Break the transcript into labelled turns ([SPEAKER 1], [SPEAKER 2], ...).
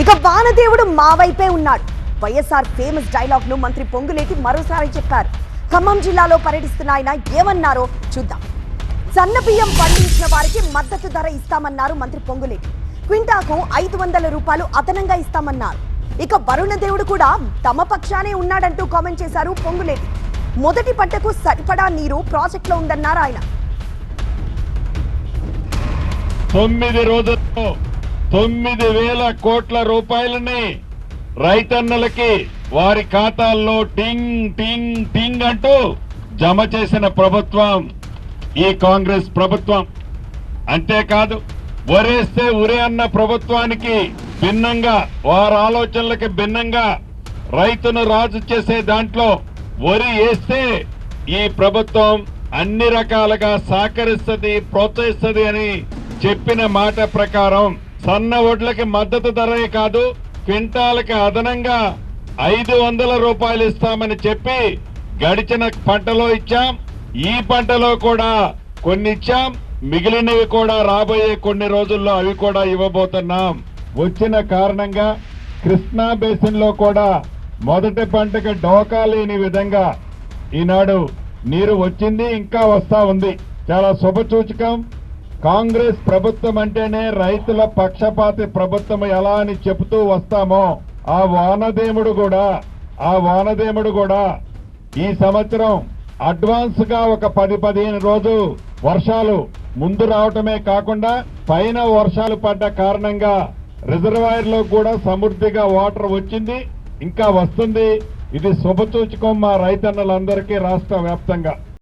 [SPEAKER 1] ఇక వానదేవుడు మా వైపే ఉన్నాడు. వైఎస్ఆర్ ఫేమస్ డైలాగ్ ను మంత్రి పొంగులేటి మరోసారి చెప్పారు. ఖమ్మం జిల్లాలో పర్యటిస్తున్న ఆయన ఏమన్నారో చూద్దాం. సన్న బియ్యం పండించిన వారికి మద్దతు ధర ఇస్తామన్నారు మంత్రి పొంగులేటి. క్వింటాకు 500 రూపాయలు అదనంగా ఇస్తామన్నారు. ఇక వరుణదేవుడు కూడా తమ పక్షానే ఉన్నాడంటూ కామెంట్ చేశారు పొంగులేటి. మొదటి పంటకు సరిపడా నీరు ప్రాజెక్టులో ఉందన్నారు ఆయన.
[SPEAKER 2] 9 రోజుల్లో 9,000 కోట్ల రూపాయలని రైతన్నలకి వారి ఖాతాల్లో టింగ్ టింగ్ టింగ్ అంటూ జమ చేసిన ప్రభుత్వం ఈ కాంగ్రెస్ ప్రభుత్వం. అంతేకాదు, వరేస్తే ఉరే అన్న ప్రభుత్వానికి భిన్నంగా, వారి ఆలోచనలకి భిన్నంగా రైతును రాజు చేసే దాంట్లో వరి వేస్తే ఈ ప్రభుత్వం అన్ని రకాలుగా సహకరిస్తుంది, ప్రోత్సహిస్తుంది అని చెప్పిన మాట ప్రకారం సన్న వడ్లకి మద్దతు ధరే కాదు, క్వింటాలకి అదనంగా 500 రూపాయలు ఇస్తామని చెప్పి గడిచిన పంటలో ఇచ్చాం. ఈ పంటలో కూడా కొన్ని ఇచ్చాం, మిగిలినవి కూడా రాబోయే కొన్ని రోజుల్లో అవి కూడా ఇవ్వబోతున్నాం. వచ్చిన కారణంగా కృష్ణా బేసిన్ లో కూడా మొదటి పంటకి డోకా లేని విధంగా ఈనాడు నీరు వచ్చింది, ఇంకా వస్తా ఉంది. చాలా శుభసూచకం. కాంగ్రెస్ ప్రభుత్వం అంటేనే రైతుల పక్షపాతి ప్రభుత్వం ఎలా అని చెబుతూ వస్తామో ఆ వానదేవుడు కూడా ఈ సంవత్సరం అడ్వాన్స్ గా ఒక 10-15 రోజులు వర్షాలు ముందు రావటమే కాకుండా పైన వర్షాలు పడ్డ కారణంగా రిజర్వాయర్ లో కూడా సమృద్ధిగా వాటర్ వచ్చింది, ఇంకా వస్తుంది. ఇది శుభసూచకం మా రైతన్నలందరికీ రాష్ట్ర వ్యాప్తంగా.